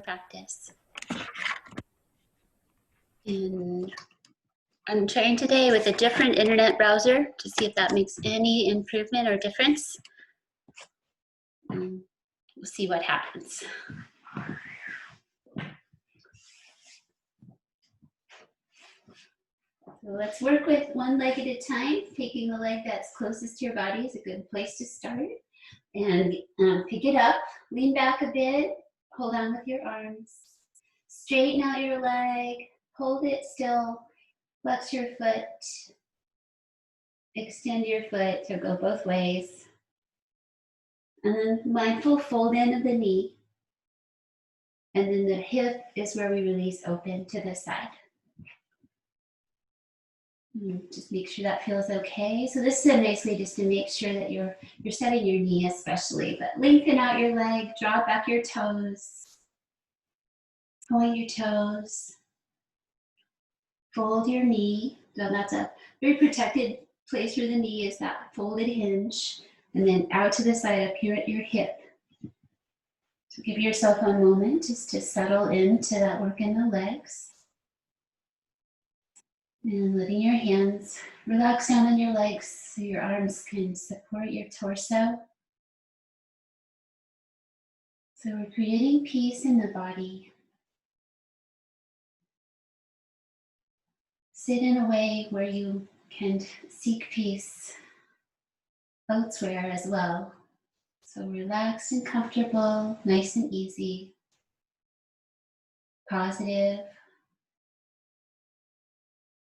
practice. And I'm trying today with a different internet browser to see if that makes any improvement or difference. We'll see what happens. So let's work with one leg at a time. Taking the leg that's closest to your body is a good place to start. And pick it up, lean back a bit, hold on with your arms. Straighten out your leg, hold it still, flex your foot, extend your foot, so go both ways. And then mindful fold in of the knee. And then the hip is where we release open to the side. Just make sure that feels okay. So this is a nice way just to make sure that you're setting your knee especially, but lengthen out your leg, draw back your toes, point your toes, fold your knee. So that's a very protected place for the knee is that folded hinge, and then out to the side up here at your hip. So give yourself a moment just to settle into that work in the legs. And letting your hands relax down on your legs so your arms can support your torso. So we're creating peace in the body. Sit in a way where you can seek peace elsewhere as well. So relaxed and comfortable, nice and easy, positive.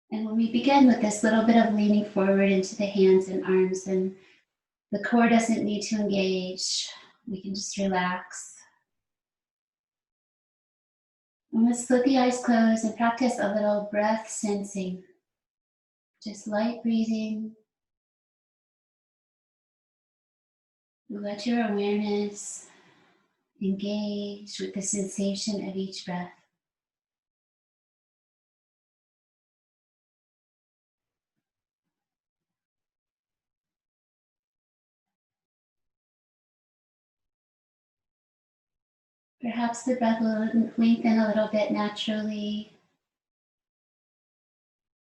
And when we begin with this little bit of leaning forward into the hands and arms, and the core doesn't need to engage, we can just relax. And let's let the eyes close and practice a little breath sensing. Just light breathing. Let your awareness engage with the sensation of each breath. Perhaps the breath will lengthen a little bit naturally.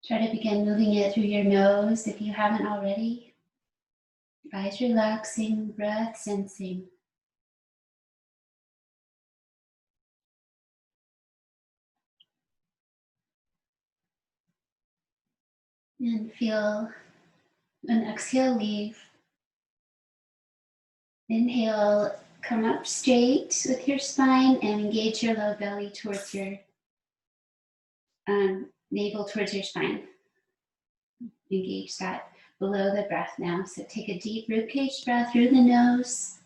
Try to begin moving it through your nose if you haven't already. Eyes relaxing, breath sensing. And feel an exhale leave. Inhale, come up straight with your spine and engage your low belly towards your navel towards your spine. Engage that below the breath now. So take a deep ribcage breath through the nose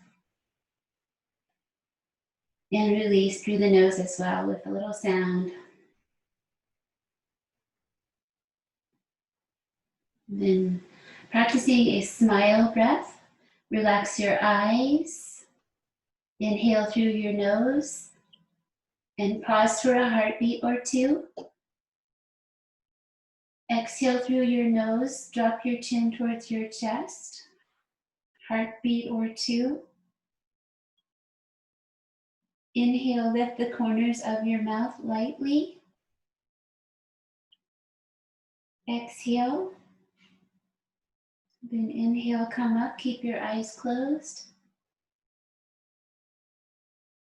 and release through the nose as well with a little sound. Then practicing a smile breath. Relax your eyes. Inhale through your nose and pause for a heartbeat or two. Exhale through your nose, drop your chin towards your chest. Heartbeat or two. Inhale, lift the corners of your mouth lightly. Exhale. Then inhale, come up, keep your eyes closed.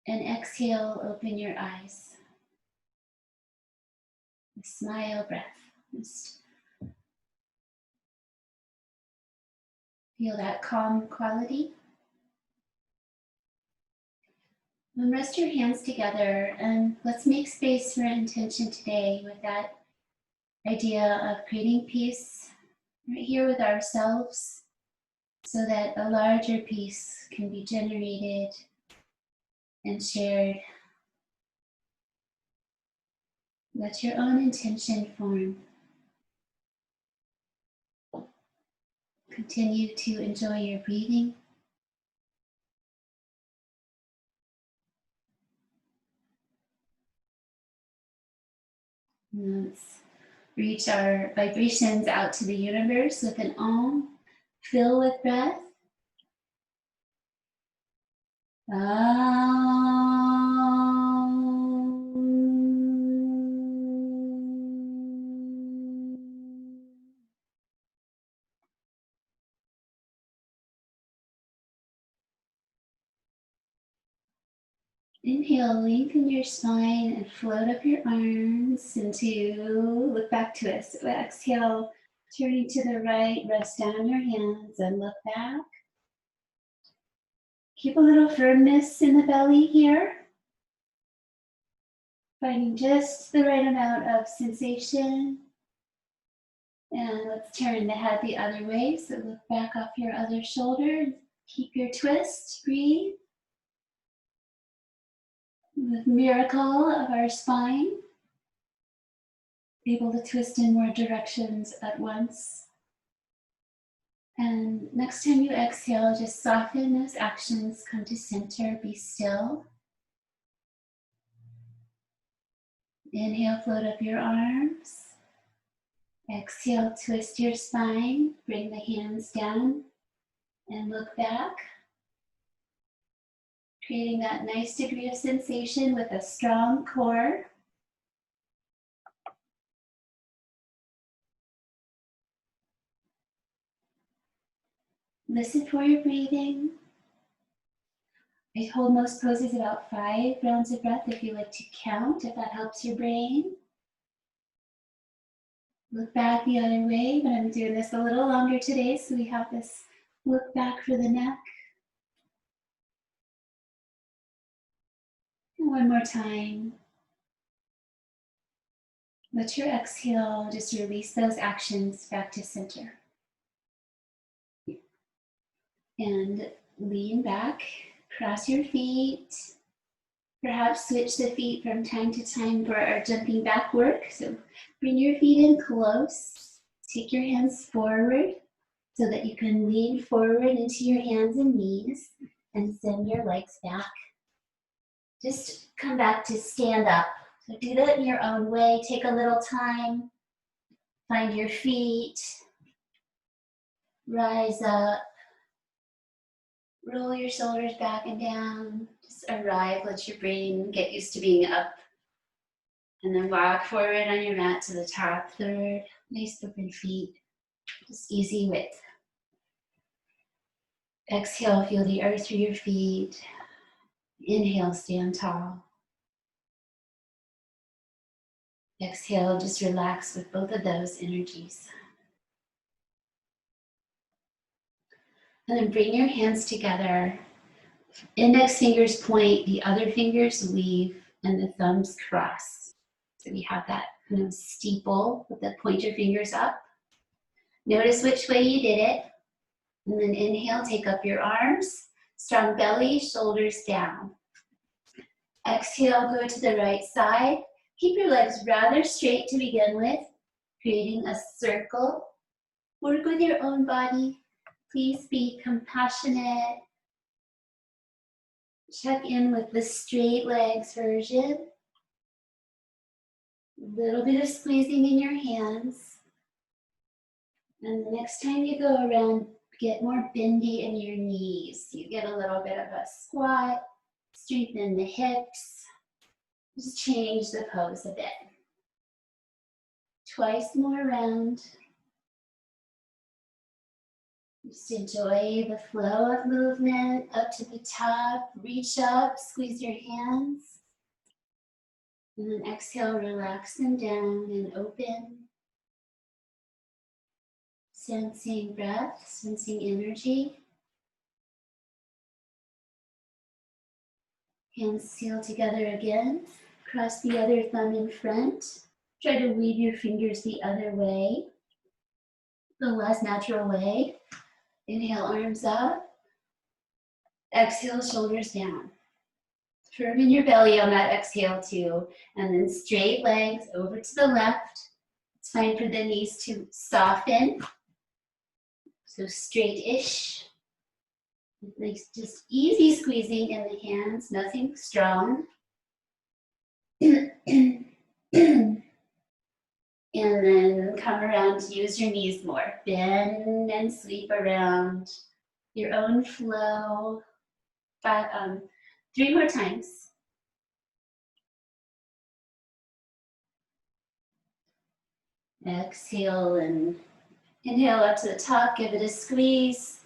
And exhale, open your eyes. Smile breath. Just feel that calm quality. And rest your hands together and let's make space for intention today with that idea of creating peace right here with ourselves so that a larger peace can be generated and shared. Let your own intention form. Continue to enjoy your breathing. Let's reach our vibrations out to the universe with an Om. Fill with breath. Om. Inhale, lengthen your spine and float up your arms into look back twist. So exhale, turning to the right, rest down your hands and look back. Keep a little firmness in the belly here. Finding just the right amount of sensation. And let's turn the head the other way. So look back off your other shoulder. Keep your twist, breathe. The miracle of our spine, able to twist in more directions at once. And next time you exhale, just soften those actions, come to center, be still. Inhale, float up your arms. Exhale, twist your spine, bring the hands down and look back. Creating that nice degree of sensation with a strong core. Listen for your breathing. I hold most poses about 5 rounds of breath if you like to count, if that helps your brain. Look back the other way, but I'm doing this a little longer today, so we have this look back for the neck. And one more time. Let your exhale just release those actions back to center. And lean back, cross your feet. Perhaps switch the feet from time to time for our jumping back work. So bring your feet in close. Take your hands forward so that you can lean forward into your hands and knees and send your legs back. Just come back to stand up. So do that in your own way. Take a little time. Find your feet. Rise up. Roll your shoulders back and down. Just arrive. Let your brain get used to being up. And then walk forward on your mat to the top third. Nice open feet. Just easy width. Exhale, feel the earth through your feet. Inhale, stand tall. Exhale, just relax with both of those energies. And then bring your hands together. Index fingers point, the other fingers weave, and the thumbs cross. So we have that kind of steeple with the pointer fingers up. Notice which way you did it. And then inhale, take up your arms. Strong belly, shoulders down. Exhale, go to the right side. Keep your legs rather straight to begin with, creating a circle. Work with your own body. Please be compassionate. Check in with the straight legs version. A little bit of squeezing in your hands. And the next time you go around, get more bendy in your knees. You get a little bit of a squat, strengthen the hips. Just change the pose a bit. Twice more round. Just enjoy the flow of movement up to the top. Reach up, squeeze your hands. And then exhale, relax them down and open. Sensing breath, sensing energy. Hands seal together again. Cross the other thumb in front. Try to weave your fingers the other way, the less natural way. Inhale, arms up. Exhale, shoulders down. Firm in your belly on that exhale too. And then straight legs over to the left. It's fine for the knees to soften. So straight-ish. Like just easy squeezing in the hands, nothing strong. And then come around to use your knees more. Bend and sweep around your own flow. 3 more times. Exhale and inhale up to the top, give it a squeeze.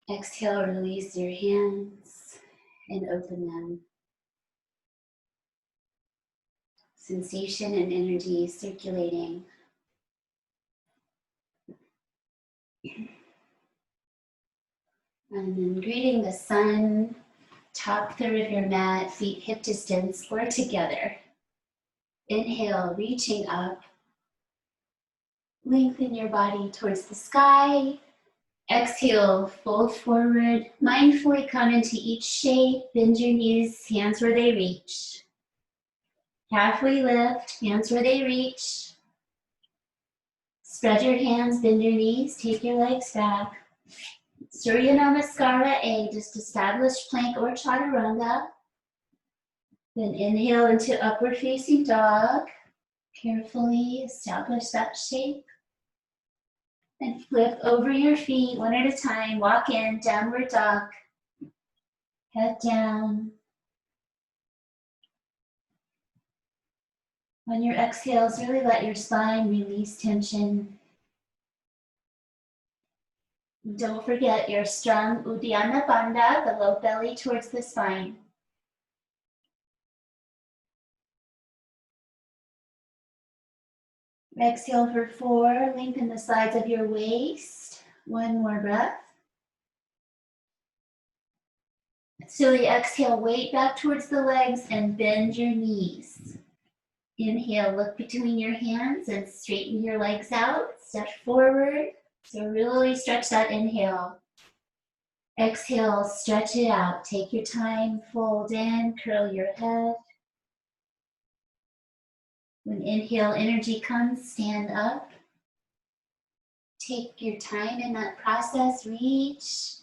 Exhale, release your hands. and open them. Sensation and energy circulating. And then greeting the sun, top third of your mat, feet hip distance or together. Inhale, reaching up. Lengthen your body towards the sky. Exhale, fold forward. Mindfully come into each shape. Bend your knees, hands where they reach. Halfway lift, hands where they reach. Spread your hands, bend your knees, take your legs back. Surya Namaskara A, just establish plank or chaturanga. Then inhale into upward facing dog. Carefully establish that shape. And flip over your feet one at a time. Walk in, downward dog. Head down. On your exhales, really let your spine release tension. Don't forget your strong Uddiyana Bandha, the low belly towards the spine. Exhale for 4, lengthen the sides of your waist. One more breath. Slowly exhale, weight back towards the legs and bend your knees. Inhale, look between your hands and straighten your legs out. Step forward. So really stretch that inhale. Exhale, stretch it out. Take your time, fold in, curl your head. When inhale energy comes, stand up. Take your time in that process, reach.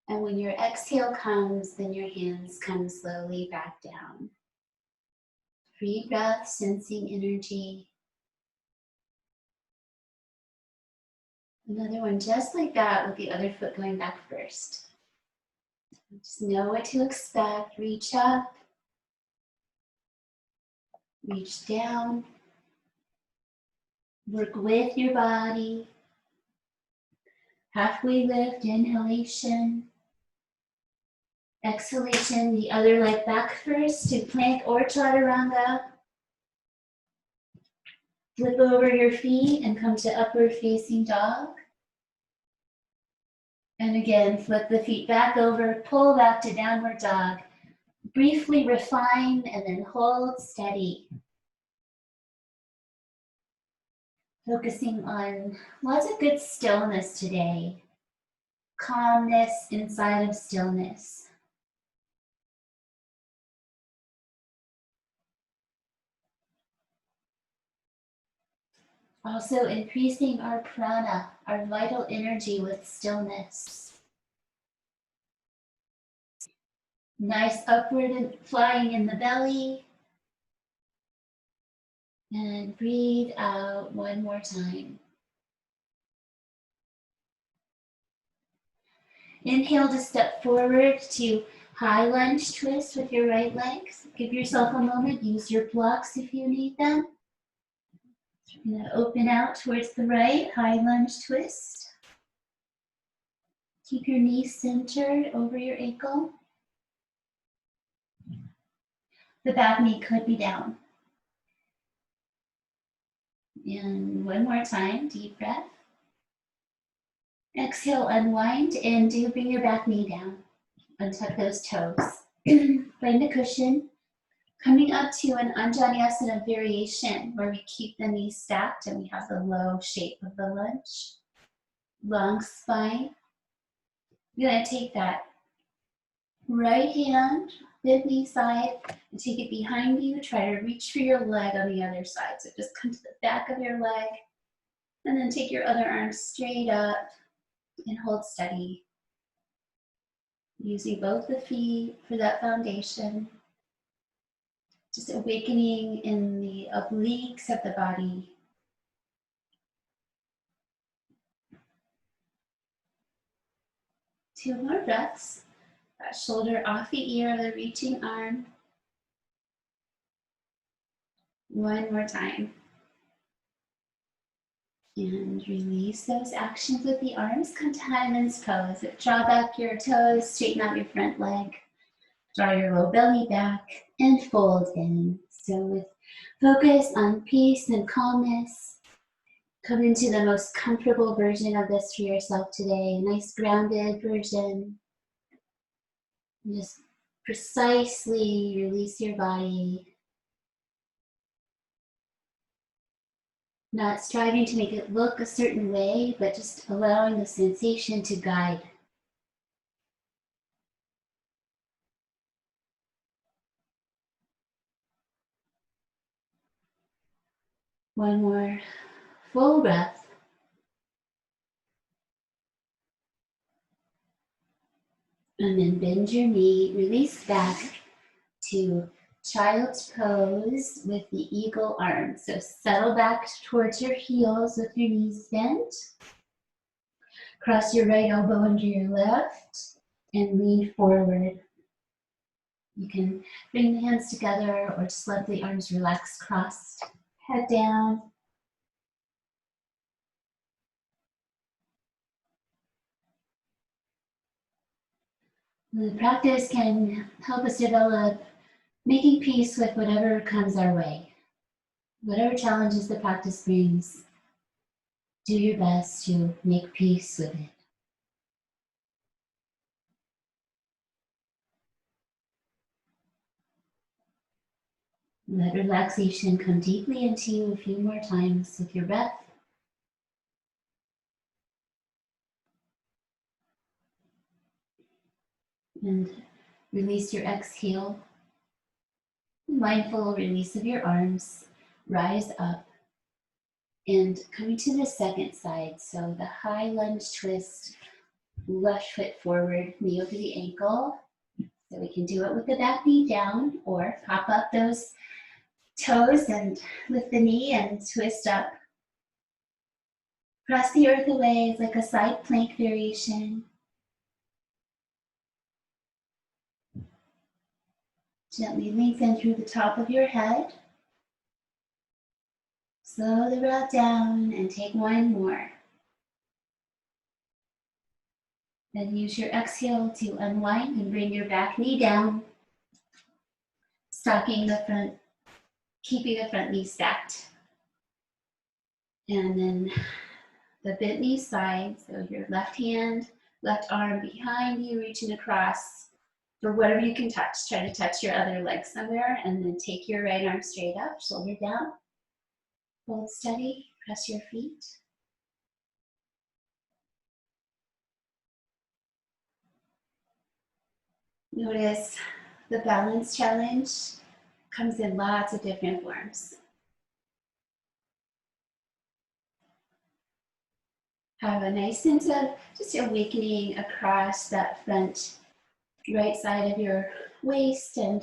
And when your exhale comes, then your hands come slowly back down. Free breath, sensing energy. Another one just like that with the other foot going back first. Just know what to expect. Reach up. Reach down. Work with your body. Halfway lift, inhalation. Exhalation, the other leg back first to plank or chaturanga. Flip over your feet and come to upward facing dog. And again, flip the feet back over, pull back to downward dog. Briefly refine and then hold steady. Focusing on lots of good stillness today. Calmness inside of stillness. Also increasing our prana, our vital energy with stillness. Nice upward flying in the belly. And breathe out one more time. Inhale to step forward to high lunge twist with your right leg. Give yourself a moment, use your blocks if you need them. You're going to open out towards the right, high lunge twist. Keep your knees centered over your ankle. The back knee could be down. And one more time, deep breath. Exhale, unwind, and do bring your back knee down. Untuck those toes. Find a cushion. Coming up to an Anjaneyasana variation where we keep the knees stacked and we have the low shape of the lunge. Long spine. You're going to take that right hand, mid knee side, and take it behind you. Try to reach for your leg on the other side. So just come to the back of your leg and then take your other arm straight up and hold steady. Using both the feet for that foundation. Just awakening in the obliques of the body. Two more breaths. That shoulder off the ear of the reaching arm. One more time. And release those actions with the arms. Come to Hanuman's pose. Draw back your toes, straighten out your front leg. Draw your low belly back and fold in. So with focus on peace and calmness, come into the most comfortable version of this for yourself today. A nice grounded version. And just precisely release your body. Not striving to make it look a certain way, but just allowing the sensation to guide. One more full breath. And then bend your knee, release back to child's pose with the eagle arm. So settle back towards your heels with your knees bent. Cross your right elbow under your left and lean forward. You can bring the hands together or just let the arms relax crossed. Head down. The practice can help us develop making peace with whatever comes our way. Whatever challenges the practice brings, do your best to make peace with it. Let relaxation come deeply into you a few more times with your breath. And release your exhale. Mindful release of your arms. Rise up. And coming to the second side. So the high lunge twist, left foot forward, knee over the ankle. So we can do it with the back knee down or pop up those toes and lift the knee and twist up. Press the earth away like a side plank variation. Gently lengthen through the top of your head. Slow the breath down and take one more. Then use your exhale to unwind and bring your back knee down, stocking the front, keeping the front knee stacked. And then the bent knee side, so your left hand, left arm behind you, reaching across for whatever you can touch. Try to touch your other leg somewhere, and then take your right arm straight up, shoulder down. Hold steady, press your feet. Notice the balance challenge comes in lots of different forms. Have a nice sense of just awakening across that front right side of your waist and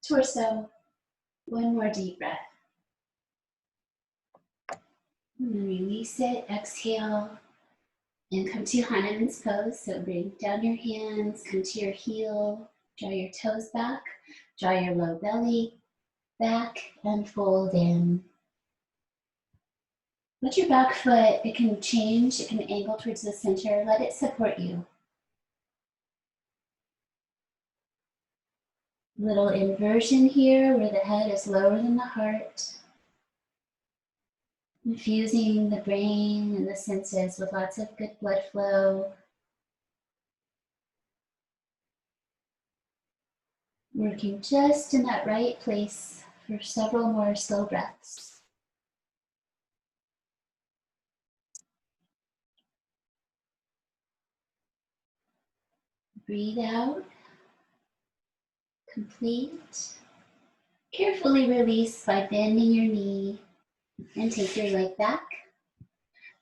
torso. One more deep breath. And then release it, exhale, and come to Hanuman's pose. So bring down your hands, come to your heel, draw your toes back, draw your low belly back, and fold in. Let your back foot, it can change, it can angle towards the center. Let it support you. Little inversion here where the head is lower than the heart. Infusing the brain and the senses with lots of good blood flow. Working just in that right place for several more slow breaths. Breathe out. Complete. Carefully release by bending your knee and take your leg back.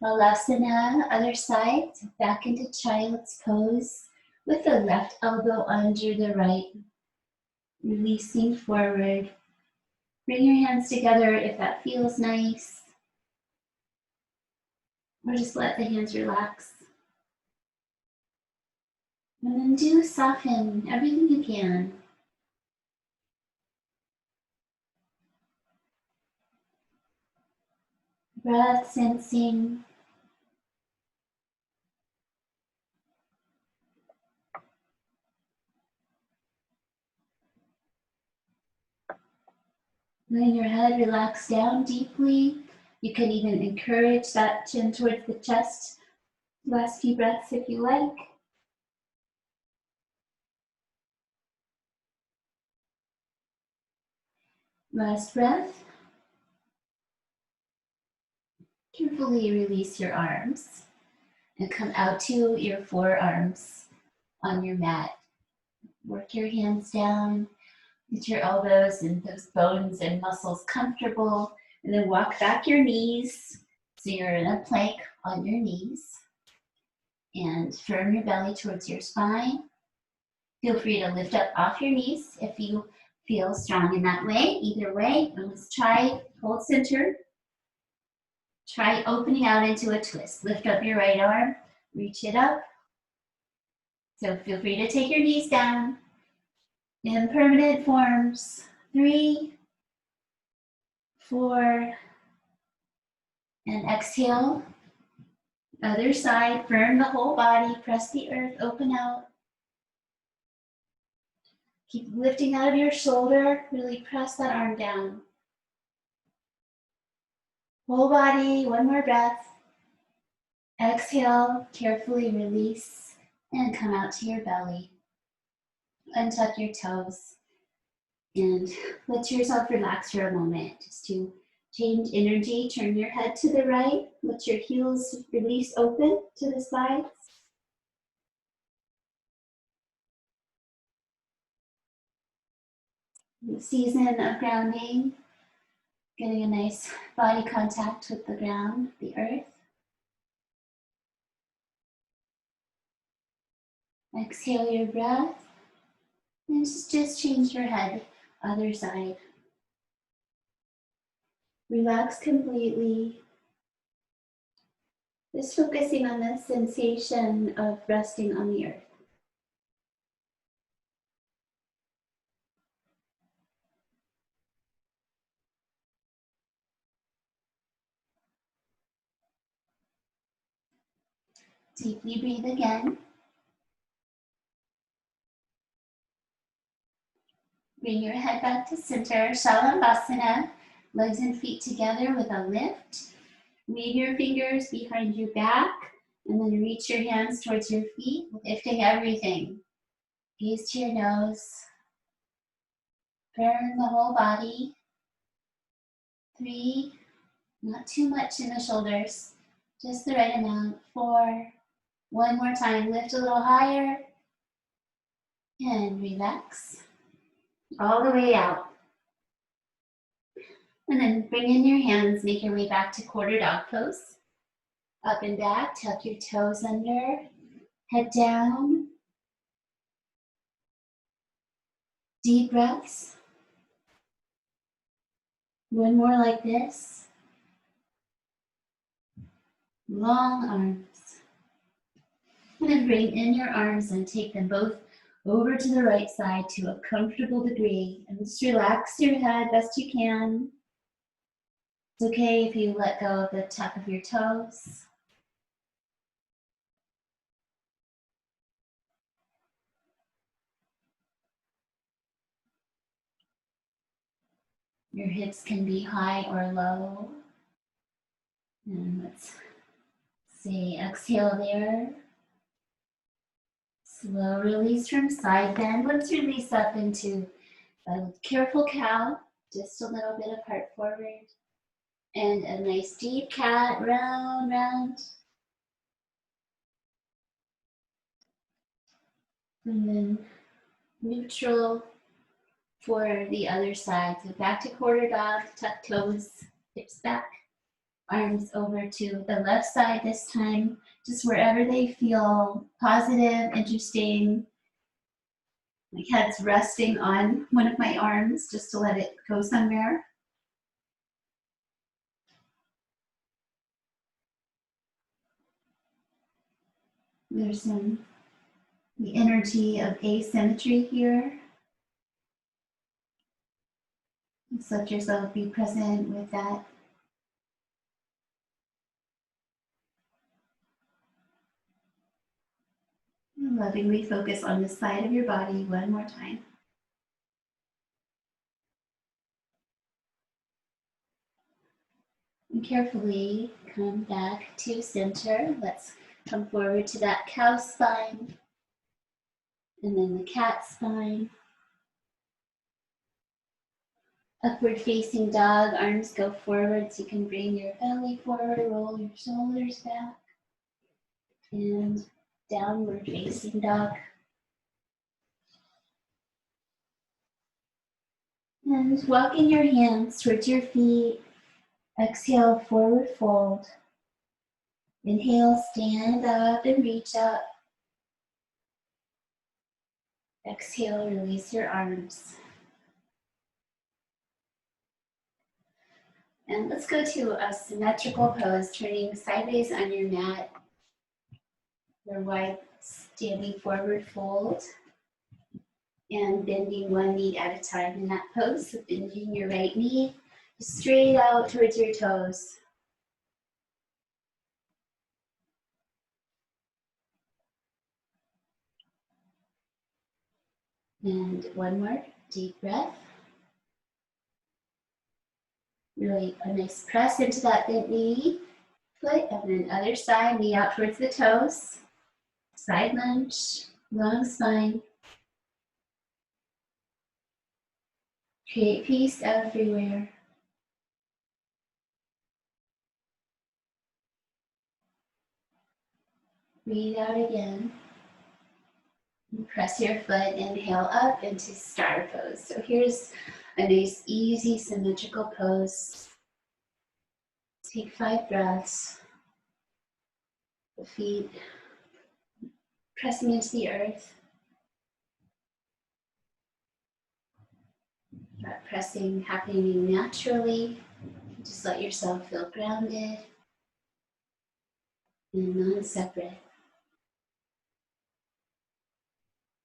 Balasana, other side, back into child's pose with the left elbow under the right. Releasing forward. Bring your hands together if that feels nice. Or just let the hands relax. And then do soften everything you can. Breath sensing. Letting your head relax down deeply. You can even encourage that chin towards the chest. Last few breaths if you like. Last breath. Carefully release your arms and come out to your forearms on your mat. Work your hands down, get your elbows and those bones and muscles comfortable, and then walk back your knees so you're in a plank on your knees. And firm your belly towards your spine. Feel free to lift up off your knees if you feel strong in that way. Either way, let's try hold center. Try opening out into a twist. Lift up your right arm, reach it up. So feel free to take your knees down. Impermanent forms. 3, 4, and exhale. Other side, firm the whole body, press the earth, open out. Keep lifting out of your shoulder, really press that arm down. Whole body, one more breath. Exhale, carefully release, and come out to your belly. Untuck your toes, and let yourself relax for a moment, just to change energy. Turn your head to the right, let your heels release open to the sides. The season of grounding, getting a nice body contact with the ground, the earth. Exhale your breath, and just change your head, other side. Relax completely. Just focusing on the sensation of resting on the earth. Deeply breathe again. Bring your head back to center, Shalabhasana, legs and feet together with a lift. Weave your fingers behind your back and then reach your hands towards your feet, lifting everything. Gaze to your nose. Firm the whole body. 3, not too much in the shoulders, just the right amount. 4, one more time, lift a little higher and relax all the way out. And then bring in your hands, make your way back to quarter dog pose. Up and back, tuck your toes under, head down. Deep breaths. One more like this. Long arms. And then bring in your arms and take them both over to the right side to a comfortable degree. And just relax your head best you can. It's okay if you let go of the tuck of your toes. Your hips can be high or low. And let's say exhale there. Slow release from side bend. Let's release up into a careful cow. Just a little bit of heart forward. And a nice deep cat, round, round. And then neutral for the other side. So back to quarter dog, tuck toes, hips back. Arms over to the left side this time, just wherever they feel positive, interesting. My head's resting on one of my arms just to let it go somewhere. There's the energy of asymmetry here. Just let yourself be present with that. And lovingly focus on the side of your body one more time. And carefully come back to center. Let's come forward to that cow spine and then the cat spine. Upward facing dog, arms go forward so you can bring your belly forward, roll your shoulders back. And downward facing dog. And walking your hands towards your feet. Exhale, forward fold. Inhale, stand up and reach up. Exhale, release your arms. And let's go to a symmetrical pose, turning sideways on your mat. Your wide standing forward fold. And bending one knee at a time in that pose. So bending your right knee straight out towards your toes. And one more deep breath. Really a nice press into that bent knee, foot, and then other side, knee out towards the toes. Side lunge, long spine. Create peace everywhere. Breathe out again. And press your foot, inhale up into star pose. So here's a nice, easy, symmetrical pose. Take 5 breaths. The feet pressing into the earth. That pressing happening naturally. Just let yourself feel grounded and non-separate.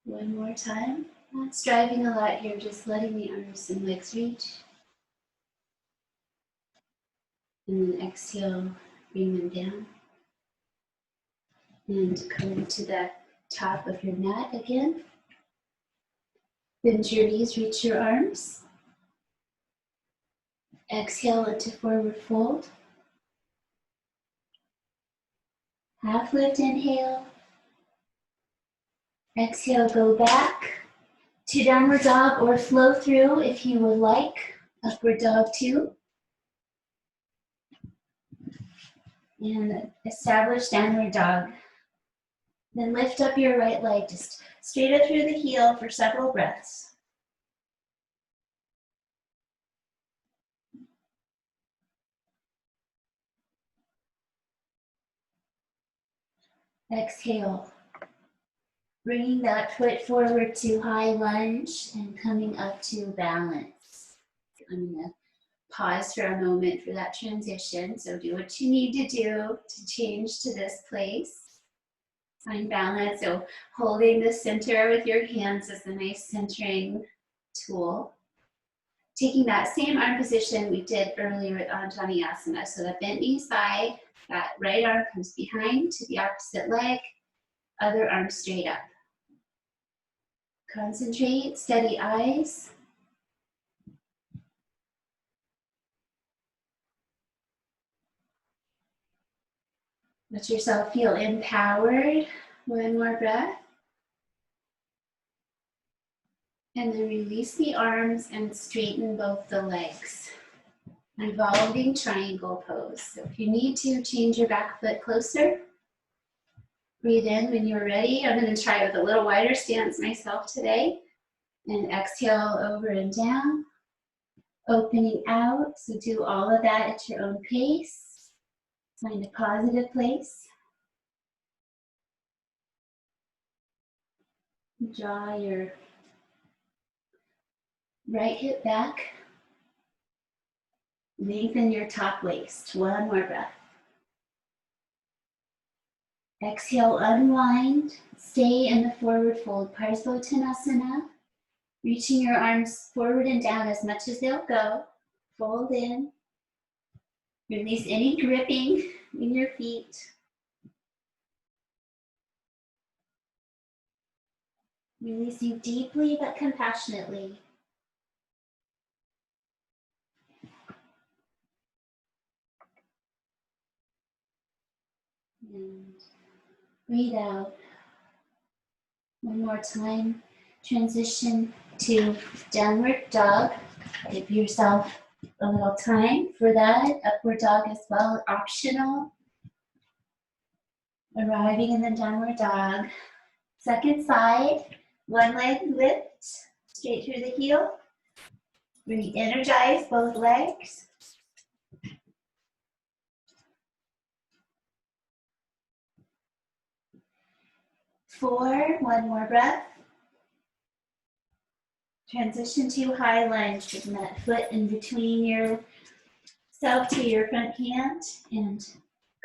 One more time. Not striving a lot here, just letting the arms and legs reach. And then exhale, bring them down. And come to the top of your mat again. Bend your knees, reach your arms. Exhale into forward fold. Half lift inhale. Exhale, go back to downward dog or flow through if you would like. Upward dog 2. And establish downward dog. Then lift up your right leg, just straight up through the heel for several breaths. Exhale. Bringing that foot forward to high lunge and coming up to balance. I'm going to pause for a moment for that transition. So do what you need to do to change to this place. Find balance. So holding the center with your hands is a nice centering tool. Taking that same arm position we did earlier with Anjaneyasana. So the bent knee side, that right arm comes behind to the opposite leg, other arm straight up. Concentrate, steady eyes. Let yourself feel empowered. One more breath. And then release the arms and straighten both the legs. Revolving triangle pose. So if you need to change your back foot closer, breathe in when you're ready. I'm going to try with a little wider stance myself today. And exhale over and down. Opening out. So do all of that at your own pace. Find a positive place. Draw your right hip back. Lengthen your top waist. One more breath. Exhale, unwind. Stay in the forward fold. Padmasana. Reaching your arms forward and down as much as they'll go. Fold in. Release any gripping in your feet. Releasing deeply but compassionately. And breathe out. One more time. Transition to downward dog. Give yourself a little time for that. Upward dog as well, optional. Arriving in the downward dog. Second side, one leg lift, straight through the heel. Re-energize both legs. 4, one more breath. Transition to high lunge, putting that foot in between yourself to your front hand and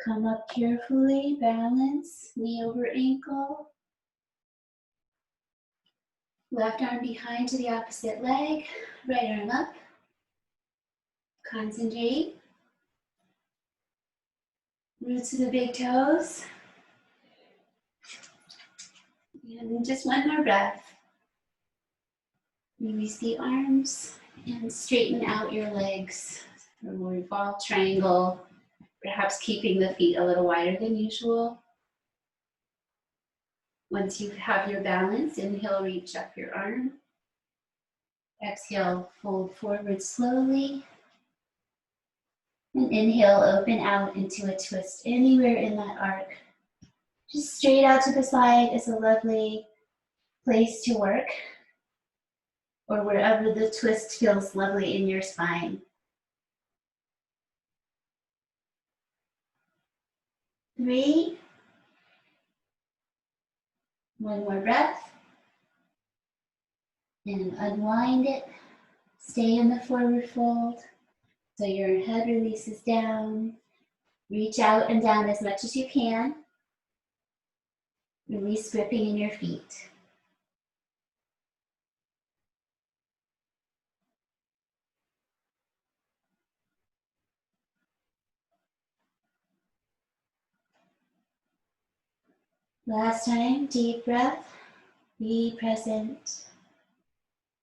come up carefully, balance, knee over ankle. Left arm behind to the opposite leg, right arm up. Concentrate. Roots of the big toes. And just one more breath. Release the arms and straighten out your legs. Forward ball triangle, perhaps keeping the feet a little wider than usual. Once you have your balance, inhale, reach up your arm. Exhale, fold forward slowly. And inhale, open out into a twist anywhere in that arc. Just straight out to the side is a lovely place to work, or wherever the twist feels lovely in your spine. 3, one more breath, and unwind it. Stay in the forward fold, so your head releases down. Reach out and down as much as you can. Release gripping in your feet. Last time, deep breath, be present.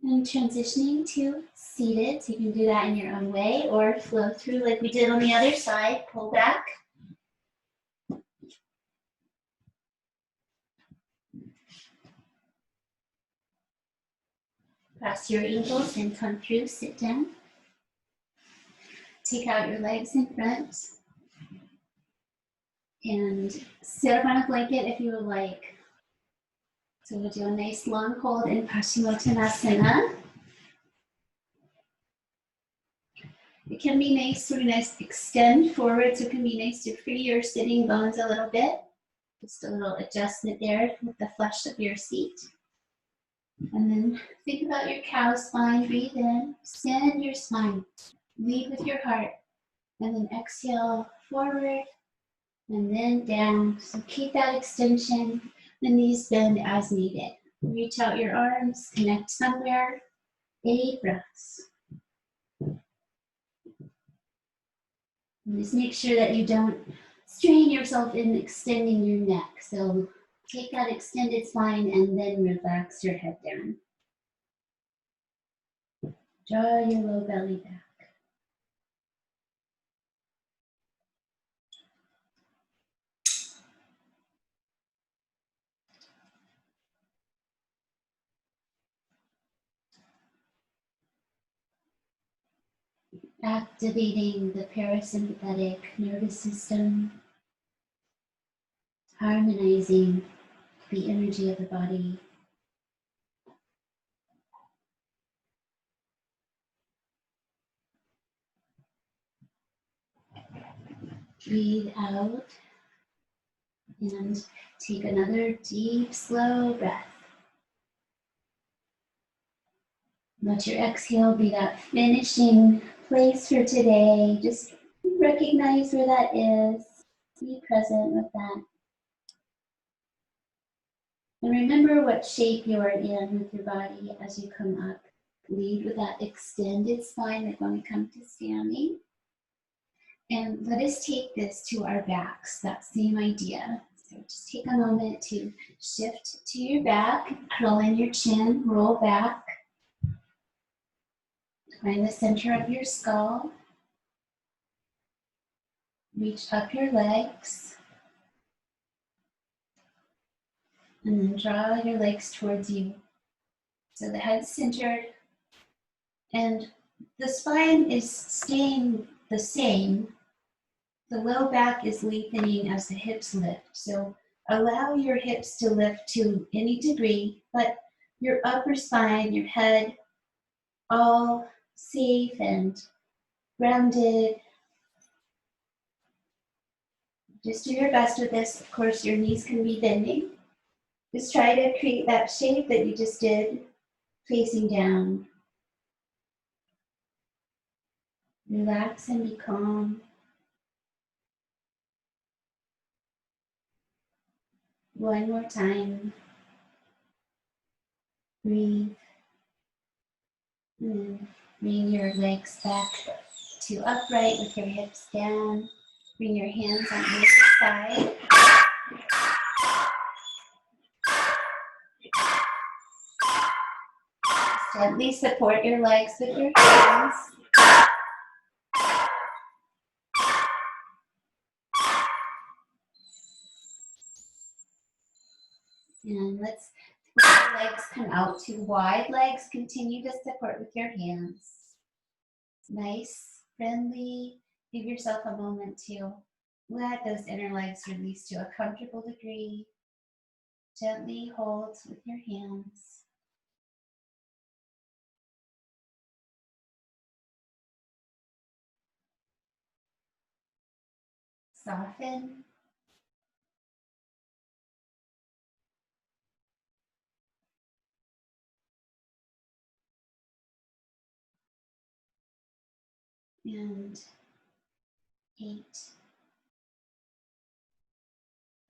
And transitioning to seated, so you can do that in your own way or flow through like we did on the other side. Pull back. Cross your ankles and come through, sit down. Take out your legs in front. And sit up on a blanket if you would like. So we'll do a nice long hold in padmasana. It can be nice to extend forward, so it can be nice to free your sitting bones a little bit. Just a little adjustment there with the flesh of your seat. And then think about your cow spine. Breathe in, extend your spine. Lead with your heart. And then exhale forward and then down. So keep that extension. The knees bend as needed. Reach out your arms, connect somewhere. 8 breaths. And just make sure that you don't strain yourself in extending your neck. So take that extended spine and then relax your head down. Draw your low belly back. Activating the parasympathetic nervous system, harmonizing the energy of the body. Breathe out and take another deep, slow breath. Let your exhale be that finishing place for today. Just recognize where that is. Be present with that. And remember what shape you are in with your body as you come up. Lead with that extended spine like when we come to standing. And let us take this to our backs, that same idea. So just take a moment to shift to your back, curl in your chin, roll back. Find the center of your skull. Reach up your legs. And then draw your legs towards you. So the head's centered and the spine is staying the same. The low back is lengthening as the hips lift. So allow your hips to lift to any degree, but your upper spine, your head, all safe and grounded. Just do your best with this. Of course, your knees can be bending. Just try to create that shape that you just did, facing down. Relax and be calm. One more time. Breathe. And then bring your legs back to upright with your hips down. Bring your hands on either side. Gently support your legs with your hands. And let's let the legs come out to wide legs. Continue to support with your hands. Nice, friendly. Give yourself a moment to let those inner legs release to a comfortable degree. Gently hold with your hands. Soften. And 8.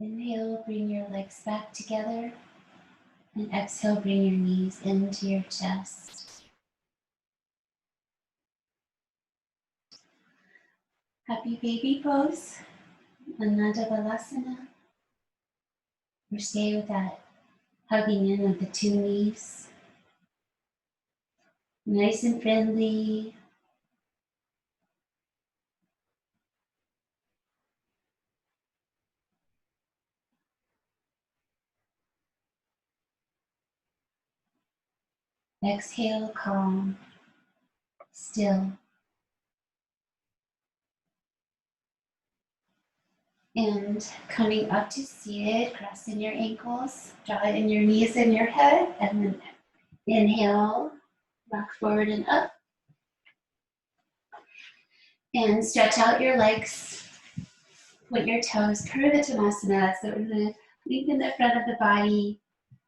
Inhale, bring your legs back together. And exhale, bring your knees into your chest. Happy baby pose, Ananda Balasana. Or stay with that hugging in of the two knees. Nice and friendly. Exhale, calm, still. And coming up to seated, crossing your ankles, draw in your knees and your head, and then inhale, rock forward and up. And stretch out your legs, point your toes, padmasana. So we're going to lengthen the front of the body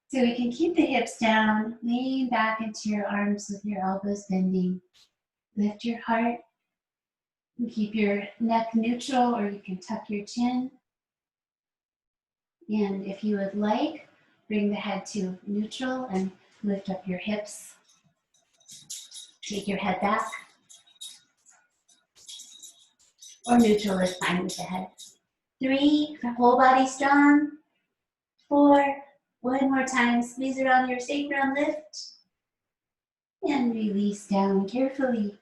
so we can keep the hips down, lean back into your arms with your elbows bending. Lift your heart and keep your neck neutral, or you can tuck your chin. And if you would like, bring the head to neutral and lift up your hips. Take your head back. Or neutral is fine with the head. 3, the whole body strong. 4, one more time, squeeze around your sacrum, lift. And release down carefully.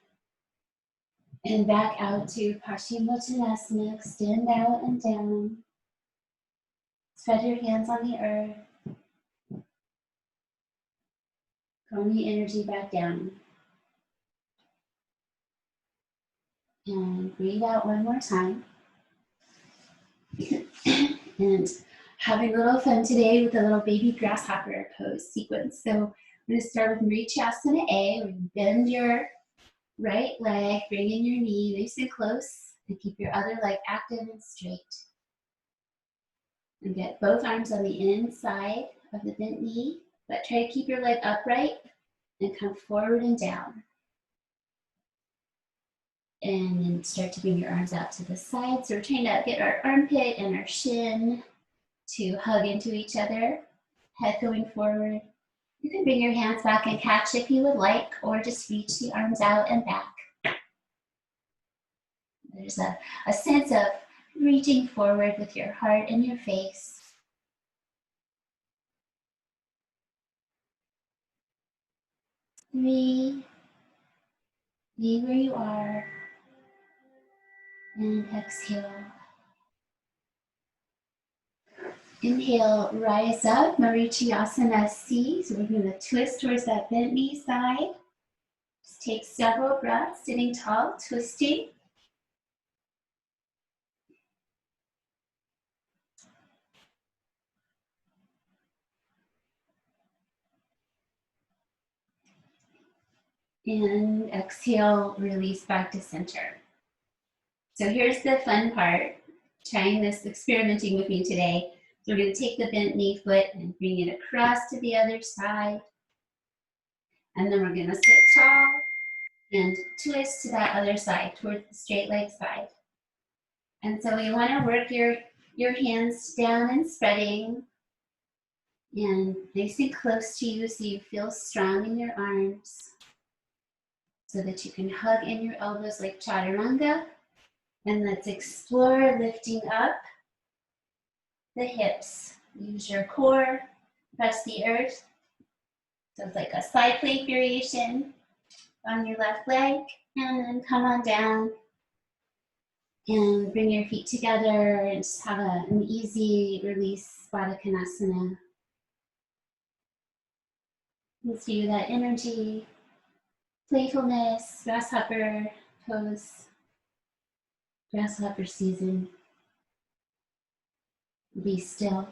And back out to Paschimottanasana, extend out and down. Spread your hands on the earth. Calm the energy back down. And breathe out one more time. And having a little fun today with a little baby grasshopper pose sequence. So I'm going to start with Mrityasana A, where you bend your right leg, bring in your knee nice and close, and keep your other leg active and straight. And get both arms on the inside of the bent knee, but try to keep your leg upright and come forward and down. And then start to bring your arms out to the side. So we're trying to get our armpit and our shin to hug into each other, head going forward. You can bring your hands back and catch if you would like, or just reach the arms out and back. There's a sense of reaching forward with your heart and your face. Three, be where you are, and exhale. Inhale, rise up, Marichiyasana C. So we're going to twist towards that bent knee side. Just take several breaths, sitting tall, twisting. And exhale, release back to center. So here's the fun part, trying this, experimenting with me today. So we're going to take the bent knee foot and bring it across to the other side. And then we're going to sit tall and twist to that other side, towards the straight leg side. And so you want to work your hands down and spreading and nice and close to you so you feel strong in your arms, so that you can hug in your elbows like chaturanga. And let's explore lifting up the hips. Use your core, press the earth. So it's like a side plank variation on your left leg. And then come on down and bring your feet together and just have an easy release, Baddha Konasana. Let's do that energy, playfulness, grasshopper pose, grasshopper season. Be still.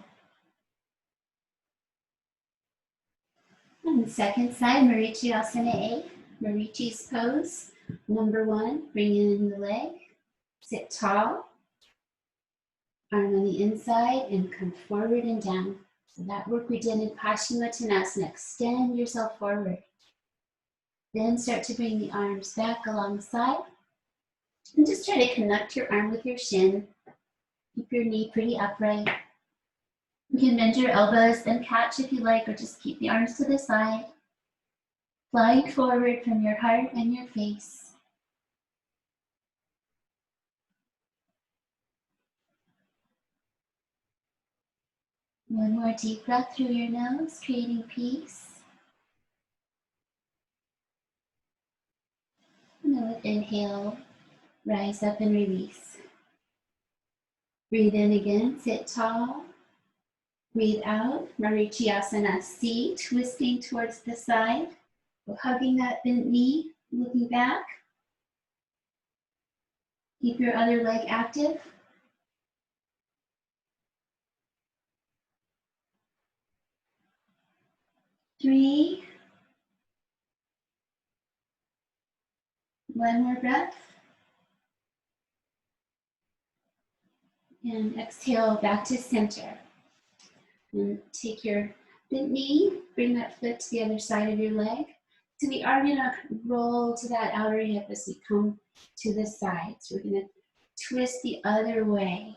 On the second side, Marichiyasana A, Marichi's pose. Number 1, bring in the leg, sit tall, arm on the inside, and come forward and down. So that work we did in Paschimottanasana, extend yourself forward. Then start to bring the arms back alongside. And just try to connect your arm with your shin. Keep your knee pretty upright. You can bend your elbows and catch if you like, or just keep the arms to the side. Flying forward from your heart and your face. One more deep breath through your nose, creating peace. And then with inhale, rise up and release. Breathe in again, sit tall. Breathe out, Marichiyasana C, twisting towards the side. We're hugging that bent knee, looking back. Keep your other leg active. Three. One more breath. And exhale back to center. And take your bent knee, bring that foot to the other side of your leg. So we are going to roll to that outer hip as we come to the side. So we're going to twist the other way,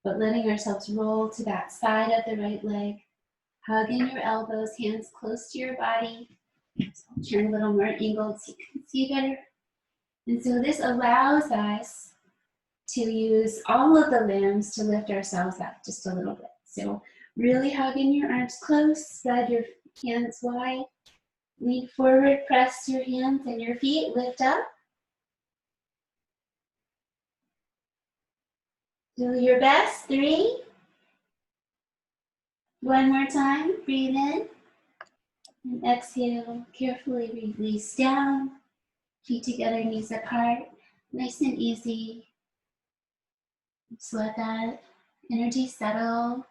but letting ourselves roll to that side of the right leg. Hug in your elbows, hands close to your body. So turn a little more angled so you can see better. And so this allows us to use all of the limbs to lift ourselves up just a little bit. So really hug in your arms close, spread your hands wide. Lean forward, press your hands and your feet, lift up. Do your best, 3. One more time, breathe in. And exhale, carefully release down. Feet together, knees apart. Nice and easy. Just let that energy settle.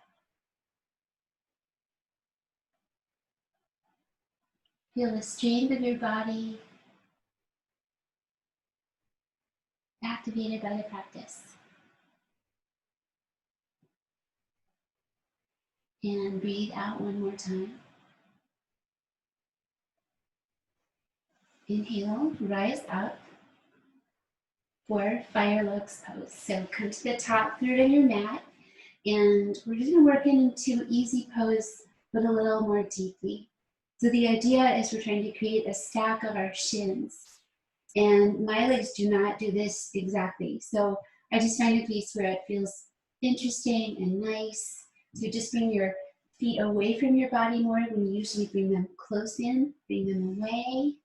Feel the strength of your body activated by the practice. And breathe out one more time. Inhale, rise up for Firelogs pose. So come to the top third of your mat, and we're just gonna work into easy pose, but a little more deeply. So the idea is we're trying to create a stack of our shins. And my legs do not do this exactly. So I just find a place where it feels interesting and nice. So just bring your feet away from your body more when you usually bring them close in, bring them away.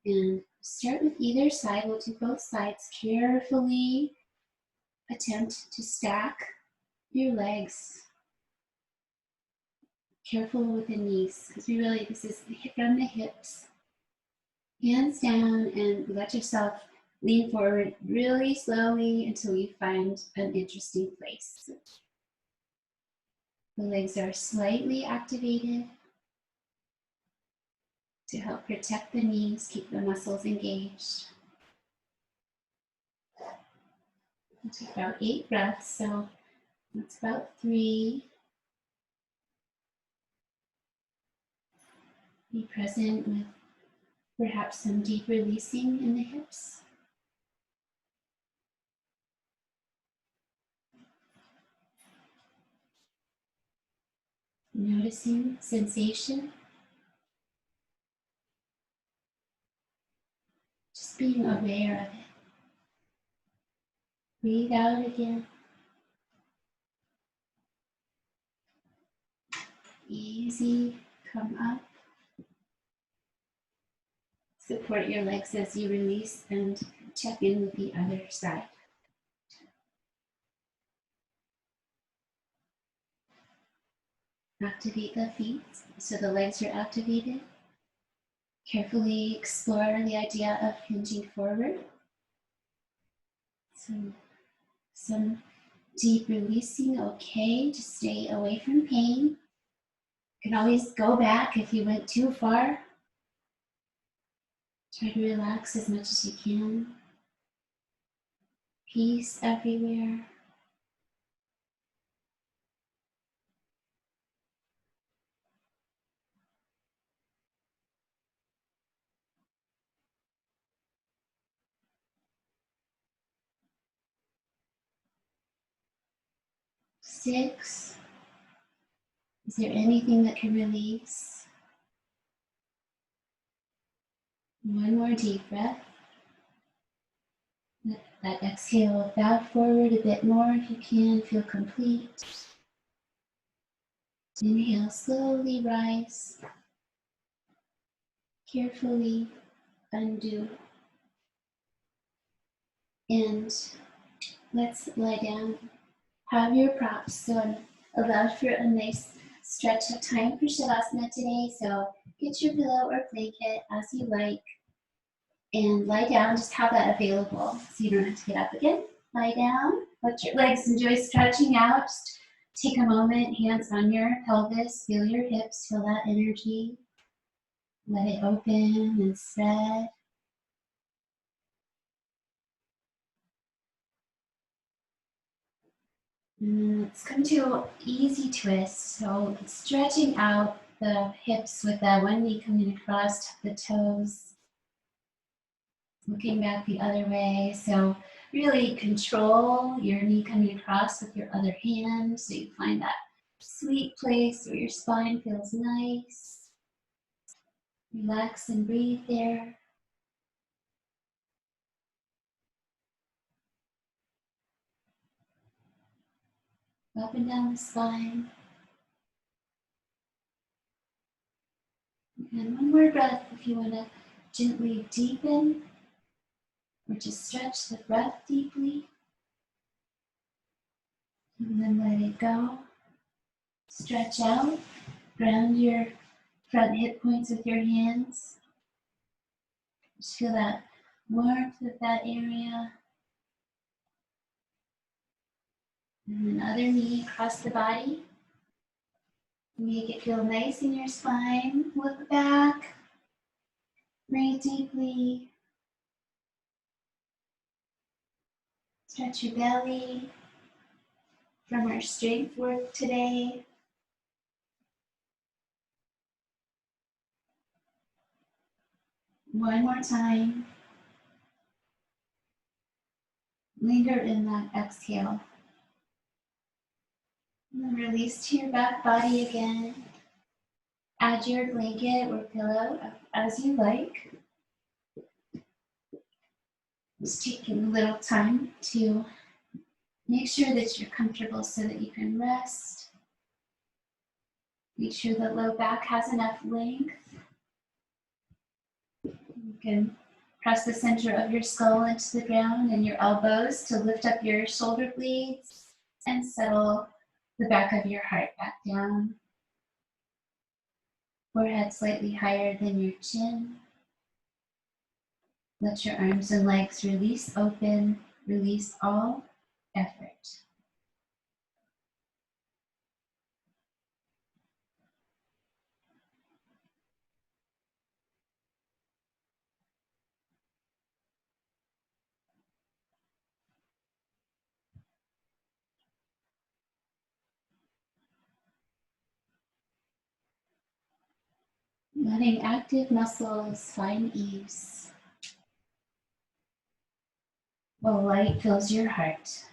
And start with either side. We'll do both sides. Carefully attempt to stack your legs Careful with the knees, because this is from the hips. Hands down, and let yourself lean forward really slowly until you find an interesting place. The legs are slightly activated to help protect the knees, keep the muscles engaged. We'll take about 8 breaths, so that's about 3. Be present with perhaps some deep releasing in the hips. Noticing sensation. Just being aware of it. Breathe out again. Easy, come up. Support your legs as you release and check in with the other side. Activate the feet so the legs are activated. Carefully explore the idea of hinging forward. So, some deep releasing, okay, to stay away from pain. You can always go back if you went too far. Try to relax as much as you can. Peace everywhere. Six. Is there anything that can release? One more deep breath. Let that exhale bow forward a bit more if you can. Feel complete. Inhale, slowly rise. Carefully undo. And let's lie down. Have your props. So I'm allowed for a nice stretch of time for Shavasana today. So get your pillow or blanket as you like. And lie down, just have that available so you don't have to get up again. Lie down, let your legs enjoy stretching out. Just take a moment, hands on your pelvis, feel your hips, feel that energy. Let it open and spread. And let's come to an easy twist. So stretching out the hips with that one knee coming across, tuck the toes. Looking back the other way. So really control your knee coming across with your other hand so you find that sweet place where your spine feels nice. Relax and breathe there. Up and down the spine. And one more breath if you want to gently deepen or just stretch the breath deeply. And then let it go. Stretch out. Ground your front hip points with your hands. Just feel that warmth of that area. And then other knee across the body. Make it feel nice in your spine. Look back. Breathe deeply. Stretch your belly from our strength work today. One more time. Linger in that exhale. And then release to your back body again. Add your blanket or pillow as you like. Just taking a little time to make sure that you're comfortable so that you can rest. Make sure the low back has enough length. You can press the center of your skull into the ground and your elbows to lift up your shoulder blades and settle the back of your heart back down. Forehead slightly higher than your chin. Let your arms and legs release open, release all effort. Letting active muscles find ease while light fills your heart.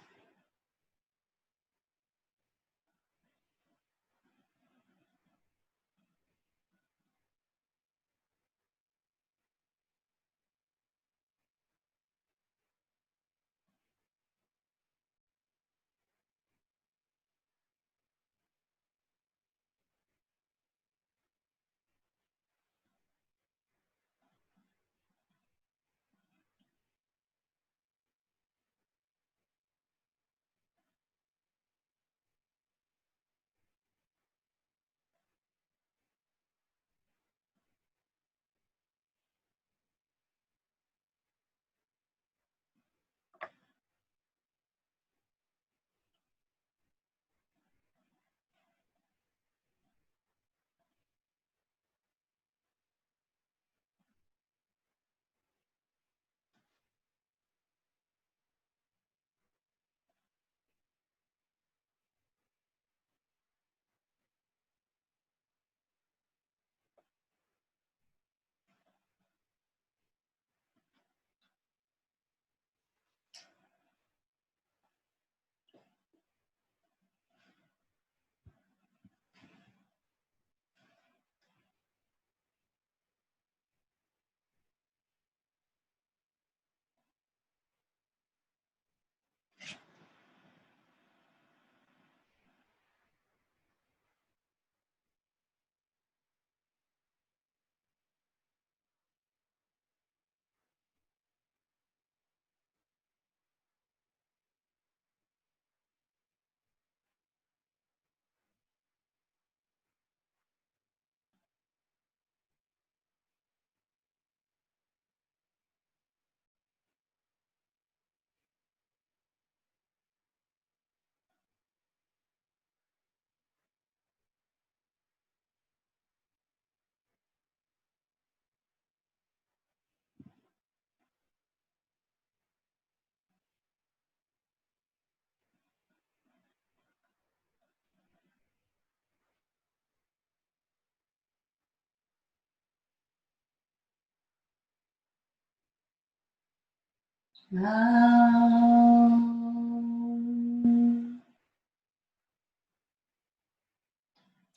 Om.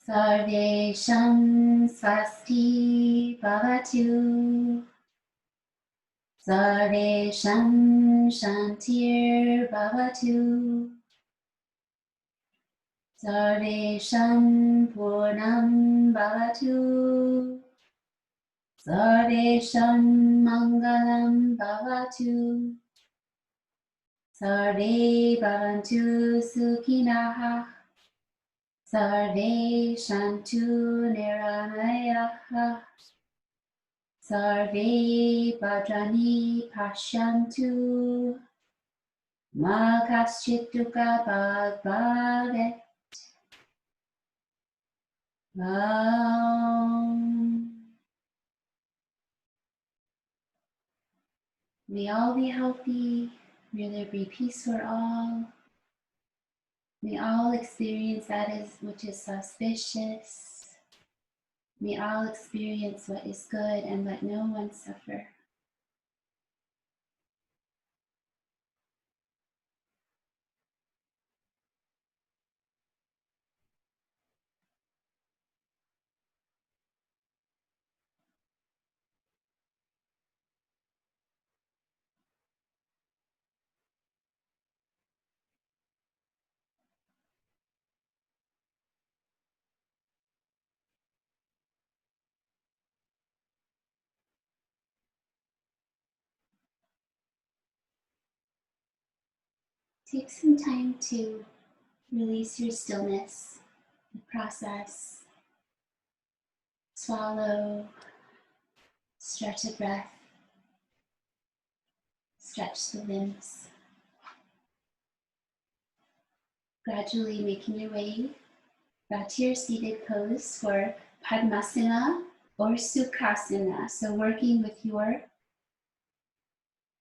Sarvesham Swasti Bhavatu. Sarvesham Shantir Bhavatu. Sarvesham Purnam Bhavatu. Sarvesham Mangalam Bhavatu. Sarve Bhavantu Sukhinaha. Sarve Shantu Niramayaha. Sarve Bhadrani Pashyantu. Ma Kaschit Dukkha Bhagavavet. May all be healthy. May there be peace for all. May all experience that is which is auspicious. May all experience what is good and let no one suffer. Take some time to release your stillness, the process, Swallow, stretch a breath, stretch the limbs. Gradually making your way back to your seated pose for padmasana or sukhasana. So working with your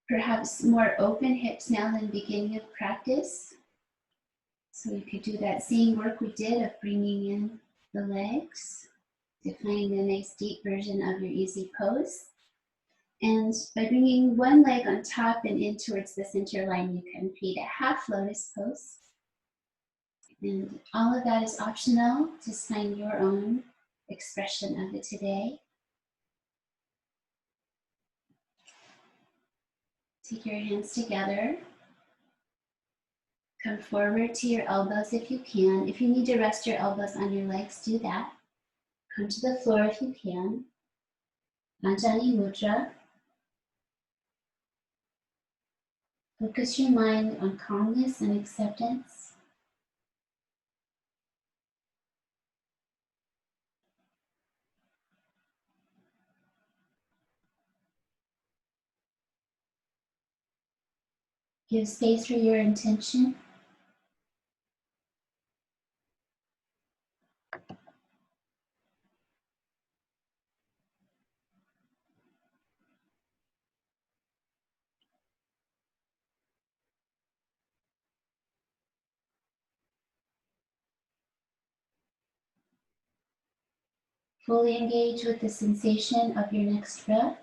perhaps more open hips now than beginning of practice. So you could do that same work we did of bringing in the legs to find a nice deep version of your easy pose. And by bringing one leg on top and in towards the center line, you can create a half lotus pose. And all of that is optional. Just find your own expression of it today. Take your hands together. Come forward to your elbows if you can. If you need to rest your elbows on your legs, do that. Come to the floor if you can. Anjali Mudra. Focus your mind on calmness and acceptance. Give space for your intention. Fully engage with the sensation of your next breath.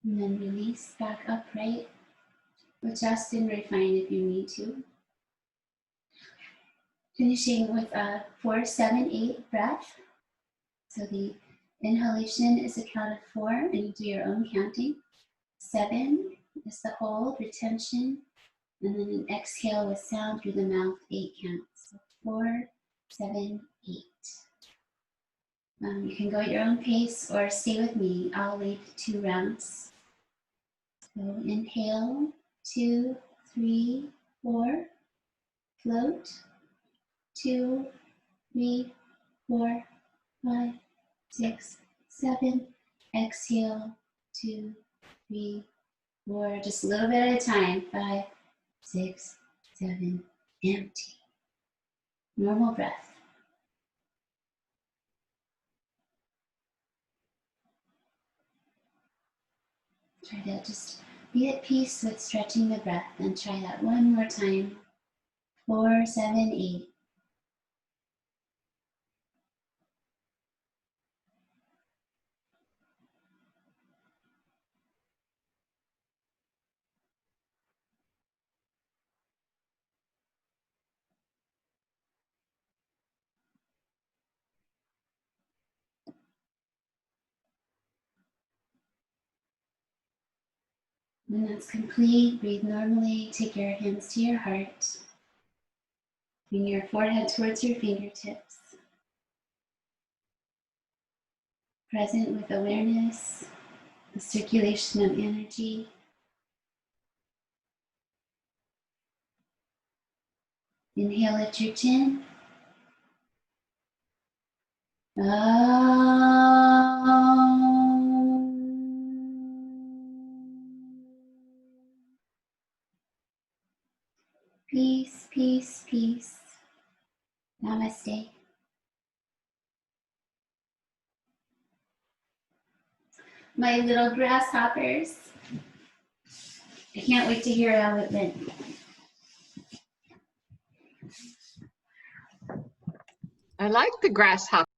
And then release back upright. Adjust and refine if you need to. Finishing with a 4-7-8 breath. So the inhalation is a count of 4, and you do your own counting. 7 is the hold, retention, and then an exhale with sound through the mouth, 8 counts. So 4, 7, 8. You can go at your own pace or stay with me. I'll lead 2 rounds. So inhale, 2, 3, 4. Float, 2, 3, 4, 5, 6, 7. Exhale, 2, 3, 4. Just a little bit at a time. 5, 6, 7. Empty. Normal breath. Try to just be at peace with stretching the breath, and try that one more time. 4, 7, 8. When that's complete, breathe normally. Take your hands to your heart. Bring your forehead towards your fingertips. Present with awareness, the circulation of energy. Inhale at your chin. Peace, peace, peace. Namaste. My little grasshoppers. I can't wait to hear how it went. I like the grasshopper.